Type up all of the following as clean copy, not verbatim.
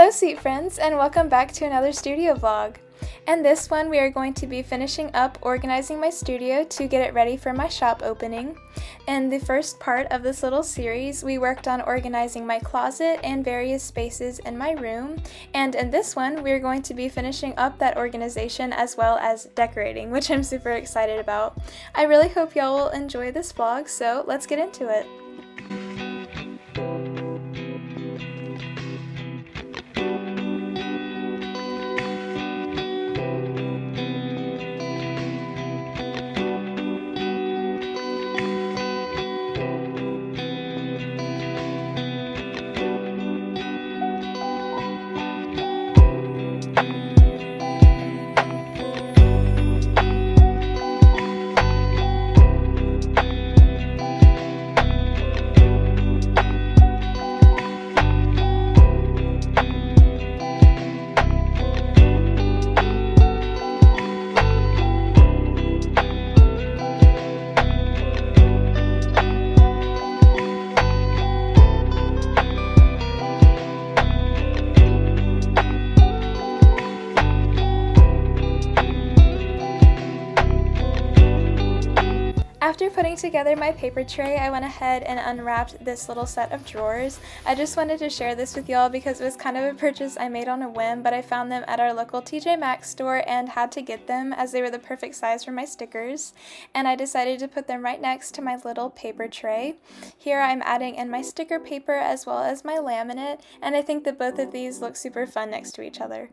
Hello sweet friends, and welcome back to another studio vlog. In this one we are going to be finishing up organizing my studio to get it ready for my shop opening. In the first part of this little series we worked on organizing my closet and various spaces in my room, and in this one we are going to be finishing up that organization as well as decorating, which I'm super excited about. I really hope y'all will enjoy this vlog, so let's get into it. After putting together my paper tray, I went ahead and unwrapped this little set of drawers. I just wanted to share this with y'all because it was kind of a purchase I made on a whim, but I found them at our local TJ Maxx store and had to get them as they were the perfect size for my stickers. And I decided to put them right next to my little paper tray. Here I'm adding in my sticker paper as well as my laminate, and I think that both of these look super fun next to each other.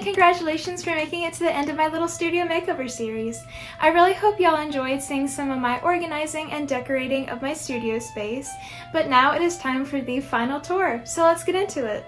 and congratulations for making it to the end of my little studio makeover series. I really hope y'all enjoyed seeing some of my organizing and decorating of my studio space, but now it is time for the final tour, so let's get into it.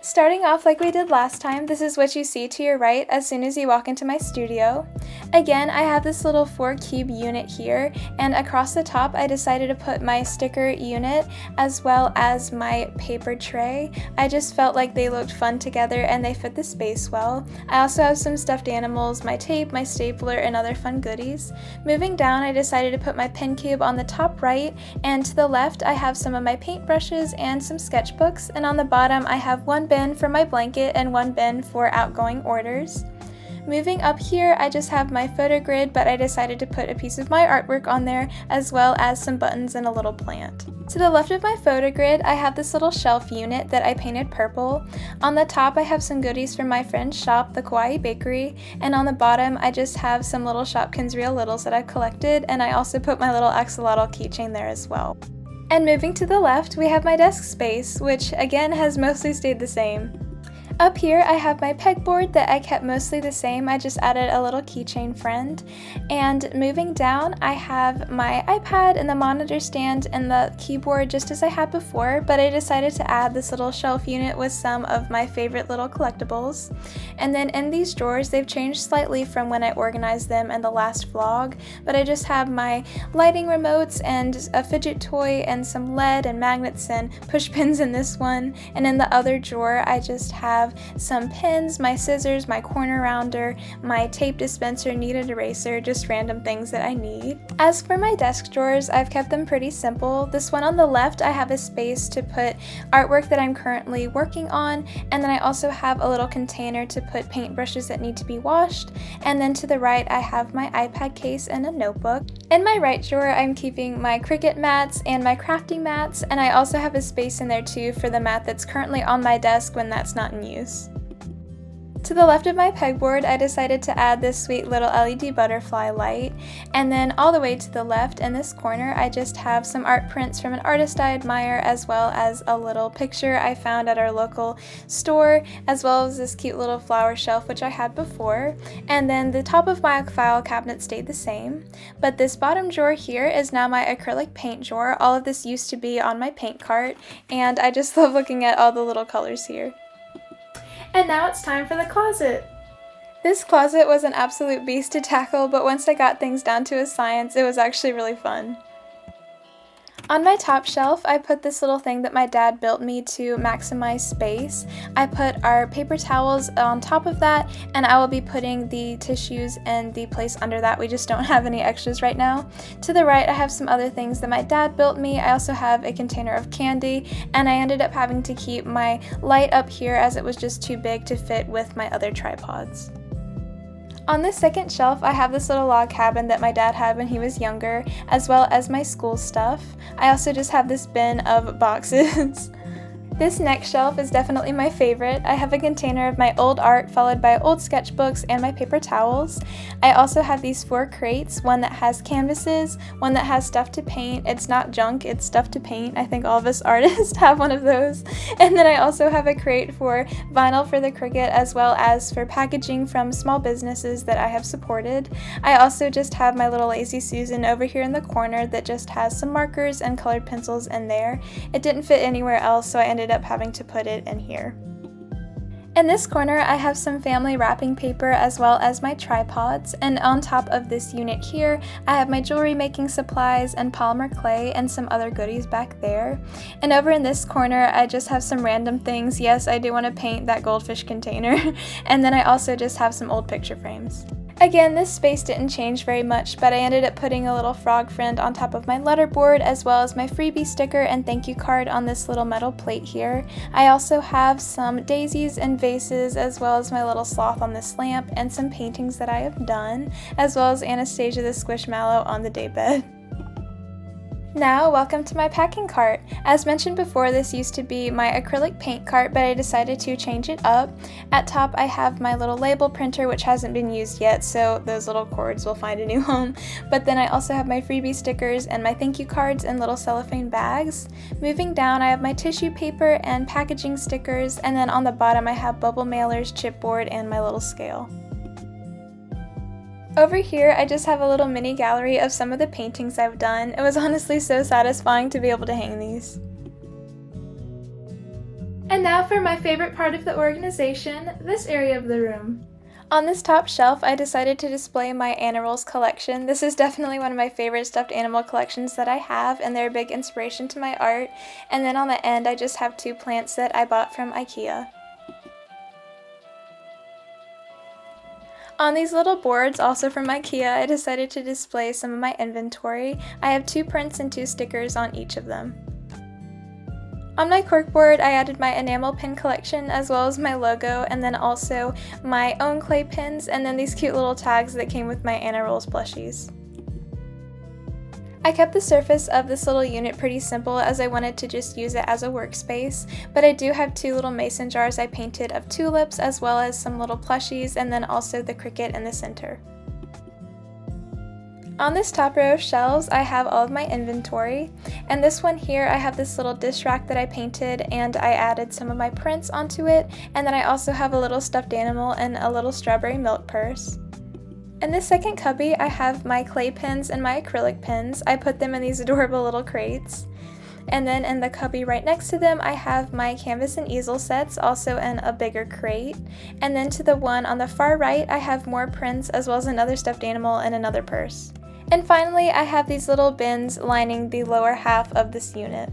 Starting off like we did last time, this is what you see to your right as soon as you walk into my studio. Again, I have this little 4-cube unit here, and across the top I decided to put my sticker unit as well as my paper tray. I just felt like they looked fun together and they fit the space well. I also have some stuffed animals, my tape, my stapler, and other fun goodies. Moving down, I decided to put my pen cube on the top right, and to the left I have some of my paintbrushes and some sketchbooks, and on the bottom I have one bin for my blanket and one bin for outgoing orders. Moving up here, I just have my photo grid, but I decided to put a piece of my artwork on there as well as some buttons and a little plant. To the left of my photo grid, I have this little shelf unit that I painted purple. On the top, I have some goodies from my friend's shop, the Kawaii Bakery, and on the bottom, I just have some little Shopkins Real Littles that I've collected, and I also put my little axolotl keychain there as well. And moving to the left, we have my desk space, which again has mostly stayed the same. Up here I have my pegboard that I kept mostly the same, I just added a little keychain friend. And moving down I have my iPad and the monitor stand and the keyboard just as I had before, but I decided to add this little shelf unit with some of my favorite little collectibles. And then in these drawers, they've changed slightly from when I organized them in the last vlog, but I just have my lighting remotes and a fidget toy and some lead and magnets and push pins in this one. And in the other drawer I just have some pins, my scissors, my corner rounder, my tape dispenser, kneaded eraser, just random things that I need. As for my desk drawers, I've kept them pretty simple. This one on the left, I have a space to put artwork that I'm currently working on, and then I also have a little container to put paintbrushes that need to be washed, and then to the right I have my iPad case and a notebook. In my right drawer, I'm keeping my Cricut mats and my crafting mats, and I also have a space in there too for the mat that's currently on my desk when that's not in use. To the left of my pegboard, I decided to add this sweet little LED butterfly light, and then all the way to the left in this corner I just have some art prints from an artist I admire, as well as a little picture I found at our local store, as well as this cute little flower shelf which I had before. And then the top of my file cabinet stayed the same, but this bottom drawer here is now my acrylic paint drawer. All of this used to be on my paint cart, and I just love looking at all the little colors here. And now it's time for the closet. This closet was an absolute beast to tackle, but once I got things down to a science, it was actually really fun. On my top shelf, I put this little thing that my dad built me to maximize space. I put our paper towels on top of that, and I will be putting the tissues in the place under that. We just don't have any extras right now. To the right, I have some other things that my dad built me. I also have a container of candy, and I ended up having to keep my light up here as it was just too big to fit with my other tripods. On this second shelf, I have this little log cabin that my dad had when he was younger, as well as my school stuff. I also just have this bin of boxes. This next shelf is definitely my favorite. I have a container of my old art followed by old sketchbooks and my paper towels. I also have these 4 crates, one that has canvases, one that has stuff to paint. It's not junk, it's stuff to paint. I think all of us artists have one of those. And then I also have a crate for vinyl for the Cricut, as well as for packaging from small businesses that I have supported. I also just have my little Lazy Susan over here in the corner that just has some markers and colored pencils in there. It didn't fit anywhere else, so I ended up having to put it in here. In this corner, I have some family wrapping paper as well as my tripods, and on top of this unit here, I have my jewelry making supplies and polymer clay and some other goodies back there. And over in this corner, I just have some random things. Yes, I do want to paint that goldfish container. And then I also just have some old picture frames. Again, this space didn't change very much, but I ended up putting a little frog friend on top of my letterboard, as well as my freebie sticker and thank you card on this little metal plate here. I also have some daisies and vases, as well as my little sloth on this lamp, and some paintings that I have done, as well as Anastasia the Squishmallow on the daybed. Now, welcome to my packing cart. As mentioned before, this used to be my acrylic paint cart, but I decided to change it up. At top, I have my little label printer, which hasn't been used yet, so those little cords will find a new home. But then I also have my freebie stickers and my thank you cards in little cellophane bags. Moving down, I have my tissue paper and packaging stickers, and then on the bottom I have bubble mailers, chipboard, and my little scale. Over here, I just have a little mini gallery of some of the paintings I've done. It was honestly so satisfying to be able to hang these. And now for my favorite part of the organization, this area of the room. On this top shelf, I decided to display my Animals collection. This is definitely one of my favorite stuffed animal collections that I have, and they're a big inspiration to my art. And then on the end, I just have 2 plants that I bought from IKEA. On these little boards, also from IKEA, I decided to display some of my inventory. I have 2 prints and 2 stickers on each of them. On my corkboard, I added my enamel pin collection as well as my logo, and then also my own clay pins, and then these cute little tags that came with my Anna Rolls plushies. I kept the surface of this little unit pretty simple as I wanted to just use it as a workspace, but I do have 2 little mason jars I painted of tulips as well as some little plushies, and then also the cricket in the center. On this top row of shelves, I have all of my inventory, and this one here I have this little dish rack that I painted and I added some of my prints onto it, and then I also have a little stuffed animal and a little strawberry milk purse. In this second cubby, I have my clay pins and my acrylic pins. I put them in these adorable little crates. And then in the cubby right next to them, I have my canvas and easel sets, also in a bigger crate. And then to the one on the far right, I have more prints as well as another stuffed animal and another purse. And finally, I have these little bins lining the lower half of this unit.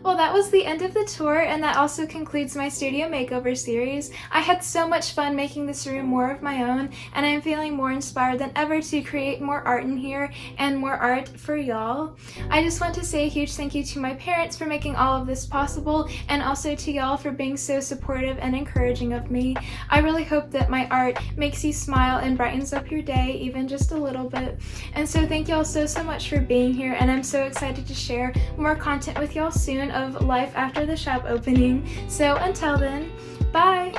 Well, that was the end of the tour, and that also concludes my studio makeover series. I had so much fun making this room more of my own, and I'm feeling more inspired than ever to create more art in here and more art for y'all. I just want to say a huge thank you to my parents for making all of this possible, and also to y'all for being so supportive and encouraging of me. I really hope that my art makes you smile and brightens up your day even just a little bit. And so thank y'all so much for being here, and I'm so excited to share more content with y'all soon of life after the shop opening. So until then, bye!